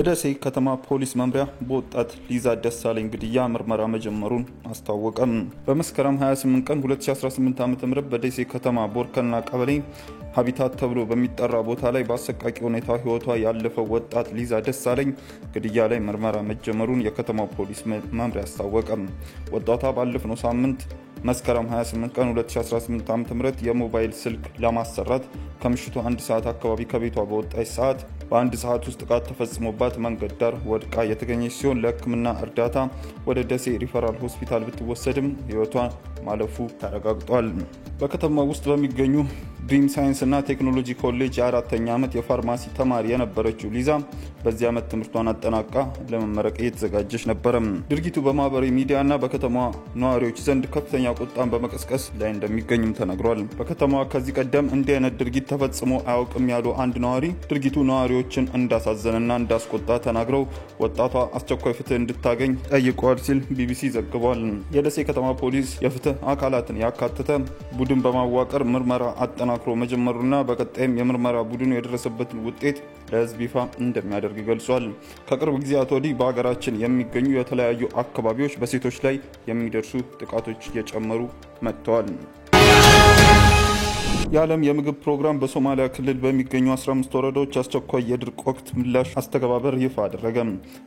የደሴ ከተማ ፖሊስ መምሪያ በወጣት ሊዛ ደሳለኝ ግድያ ምርመራ መጀመሩን አስታወቀም። በመስከረም 28 ቀን 2018 ዓ.ም በደሴ ከተማ ቦርከና ቀበሌ ሀቢታት ተብሎ በሚጠራ ቦታ ላይ በአሰቃቂ ሁኔታ ህይወቷ ያለፈው ወጣት ሊዛ ደሳለኝ ግድያ ላይ ምርመራ መጀመሩን የከተማው ፖሊስ መምሪያ አስታወቀም። ወጣቷ ባለፈው ሳምንት መስከረም 28 ቀን 2018 ዓ.ም የሞባይል ስልክ ለማሰራት ከምሽቱ 1 ሰዓት አካባቢ ከቤቷ በወጣች ሰዓት በአንድ ሰዓት ውስጥ ጥቃት ተፈጽሞባት መንገድ ዳር ወድቃ የተገኘች ሲሆን ለሕክምና እርዳታ ወደ ደሴ ሪፈራል ሆስፒታል ብትወሰድም ህይወቷ ማለፉ ተረጋግጧል። በከተማው ውስጥ በሚገኙ ድሪም ሳይንስ እና ቴክኖሎጂ ኮሌጅ የአራተኛ ዓመት የፋርማሲ ተማሪ የነበረችው ሊዛ በዚህ ዓመት ትምህርቷን አጠናቃ ለመመረቅ እየተዘጋጀች ነበር። ድርጊቱ በማህበራዊ ሚዲያ እና በከተማዋ ነዋሪዎች ዘንድ ከፍተኛ ቁጣን በመቀስቀስ ላይ እንደሚገኝም ተነግሯል። በከተማዋ ከዚህ ቀደም እንዲህ አይነት ድርጊት ተፈጽሞ አያውቅም ያሉ አንድ ነዋሪ ድርጊቱ ነዋሪዎችን እንዳሳዘነና እንዳስቆጣ ተናግረው ወጣቷ አስቸኳይ ፍትህ እንድታገኝ ጠይቀዋል ሲል ቢቢሲ ዘግቧል። የደሴ ከተማ ፖሊስ የፍትህ አካላትን ያካተተ ቡድን በማዋቀር ምርመራ አጠናክሮ መጀመሩና በቀጣይም የምርመራ ቡድኑ የደረሰበትን ውጤት ለህዝብ ይፋ እንደሚያደርግ ገልጿል። ከቅርብ ጊዜያት ወዲህ በሀገራችን የሚገኙ የተለያዩ አካባቢዎች በሴቶች ላይ የሚደርሱ ጥቃቶች እየጨመሩ መጥተዋል። የዓለም የምግብ ፕሮግራም በሶማሊያ ክልል በሚገኙ 15 ወረዳዎች አስቸኳይ የድርቅ ወቅት ምላሽ አስተገባበር ይፋ አደረገ።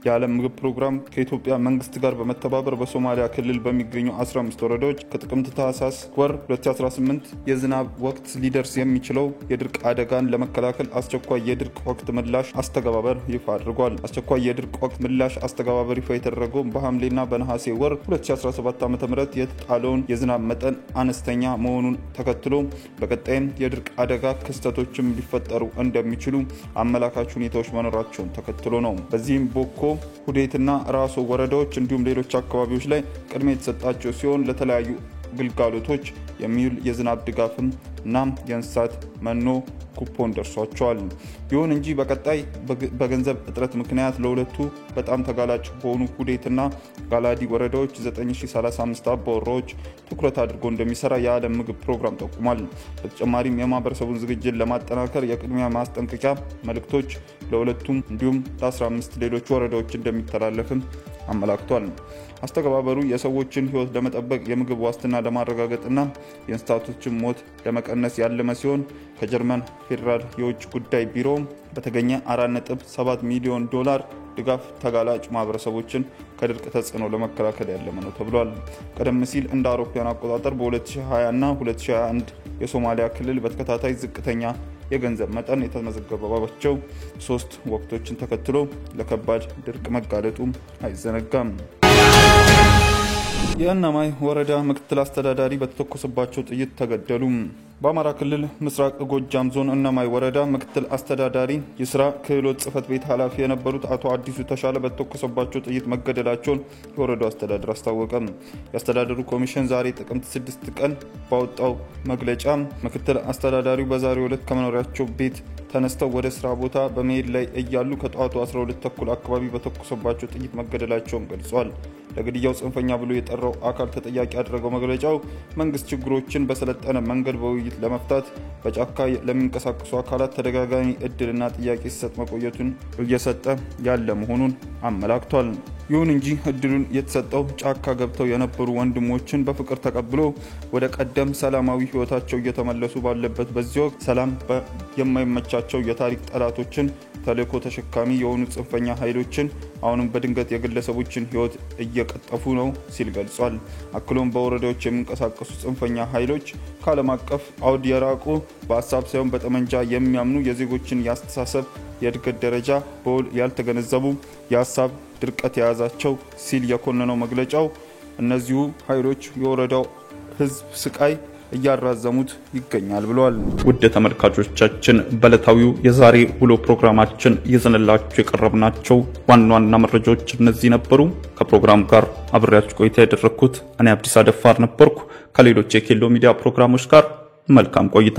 የዓለም ምግብ ፕሮግራም ከኢትዮጵያ መንግስት ጋር በመተባበር በሶማሊያ ክልል በሚገኙ 15 ወረዳዎች ከጥቅምት ታህሳስ ወር 2018 የዝናብ ወቅት ሊደርስ የሚችለው የድርቅ አደጋን ለመከላከል አስቸኳይ የድርቅ ወቅት ምላሽ አስተገባበር ይፋ አድርጓል። አስቸኳይ የድርቅ ወቅት ምላሽ አስተገባበር ይፋ የተደረገው በሐምሌና በነሐሴ ወር 2017 ዓ.ም የተጣለውን የዝናብ መጠን አነስተኛ መሆኑን ተከትሎ በቀጣይ የድርቅ አደጋ ክስተቶችም ሊፈጠሩ እንደሚችሉ አመላካች ሁኔታዎች መኖራቸውን ተከትሎ ነው። በዚህም ቦኮ፣ ሁዴትና ራሶ ወረዳዎች እንዲሁም ሌሎች አካባቢዎች ላይ ቅድሚያ የተሰጣቸው ሲሆን ለተለያዩ ግልጋሎቶች የሚውል የዝናብ ድጋፍም እና የእንስሳት መኖ ኩፖን ደርሷቸዋል። ይሁን እንጂ በቀጣይ በገንዘብ እጥረት ምክንያት ለሁለቱ በጣም ተጋላጭ በሆኑ ሁዴትና ጋላዲ ወረዳዎች 9035 አባወራዎች ትኩረት አድርጎ እንደሚሰራ የዓለም ምግብ ፕሮግራም ጠቁሟል። በተጨማሪም የማህበረሰቡን ዝግጅት ለማጠናከር የቅድሚያ ማስጠንቀቂያ መልእክቶች ለሁለቱም እንዲሁም ለ15 ሌሎች ወረዳዎች እንደሚተላለፍም አመላክቷል። አስተገባበሩ የሰዎችን ህይወት ለመጠበቅ የምግብ ዋስትና ለማረጋገጥና የእንስሳቶችን ሞት ለመቀነስ ያለመ ሲሆን ከጀርመን ፌዴራል የውጭ ጉዳይ ቢሮ በተገኘ 4.7 ሚሊዮን ዶላር ድጋፍ ተጋላጭ ማህበረሰቦችን ከድርቅ ተጽዕኖ ለመከላከል ያለመ ነው ተብሏል። ቀደም ሲል እንደ አውሮፓውያን አቆጣጠር በ2020 እና 2021 የሶማሊያ ክልል በተከታታይ ዝቅተኛ የገንዘብ መጠን የተመዘገበባቸው 3 ወቅቶችን ተከትሎ ለከባድ ድርቅ መጋለጡ አይዘነጋም። የእነማይ ወረዳ ምክትል አስተዳዳሪ በተተኮሰባቸው ጥይት ተገደሉ። በአማራ ክልል ምስራቅ ጎጃም ዞን እነማይ ወረዳ ምክትል አስተዳዳሪ የስራ ክህሎት ጽህፈት ቤት ኃላፊ የነበሩት አቶ አዲሱ ተሻለ በተተኮሰባቸው ጥይት መገደላቸውን የወረዳው አስተዳደር አስታወቀ። የአስተዳደሩ ኮሚሽን ዛሬ ጥቅምት 6 ቀን ባወጣው መግለጫ ምክትል አስተዳዳሪው በዛሬው ዕለት ከመኖሪያቸው ቤት ተነስተው ወደ ስራ ቦታ በመሄድ ላይ እያሉ ከጠዋቱ 12 ተኩል አካባቢ በተኮሰባቸው ጥይት መገደላቸውን ገልጿል። ለግድያው ጽንፈኛ ብሎ የጠራው አካል ተጠያቂ ያደረገው መግለጫው መንግስት ችግሮችን በሰለጠነ መንገድ በውይይት ለመፍታት በጫካ ለሚንቀሳቀሱ አካላት ተደጋጋሚ እድልና ጥያቄ ሲሰጥ መቆየቱን እየሰጠ ያለ መሆኑን አመላክቷል። ይሁን እንጂ እድሉን የተሰጠው ጫካ ገብተው የነበሩ ወንድሞችን በፍቅር ተቀብሎ ወደ ቀደም ሰላማዊ ህይወታቸው እየተመለሱ ባለበት በዚህ ወቅት ሰላም የማይመቻቸው የታሪክ ጠላቶችን ተልዕኮ ተሸካሚ የሆኑ ጽንፈኛ ኃይሎችን አሁንም በድንገት የግለሰቦችን ህይወት እየቀጠፉ ነው ሲል ገልጿል። አክሎም በወረዳዎች የሚንቀሳቀሱ ጽንፈኛ ኃይሎች ከዓለም አቀፍ አውድ የራቁ በሀሳብ ሳይሆን በጠመንጃ የሚያምኑ የዜጎችን ያስተሳሰብ የእድገት ደረጃ በውል ያልተገነዘቡ የሀሳብ ድርቀት የያዛቸው ሲል የኮነነው መግለጫው እነዚሁ ኃይሎች የወረዳው ህዝብ ስቃይ እያራዘሙት ይገኛል ብሏል። ውድ ተመልካቾቻችን በዕለታዊው የዛሬ ውሎ ፕሮግራማችን ይዘንላችሁ የቀረብናቸው ዋና መረጃዎች እነዚህ ነበሩ። ከፕሮግራም ጋር አብሬያችሁ ቆይታ ያደረኩት እኔ አብዲስ አደፋር ነበርኩ። ከሌሎች የኬሎ ሚዲያ ፕሮግራሞች ጋር መልካም ቆይታ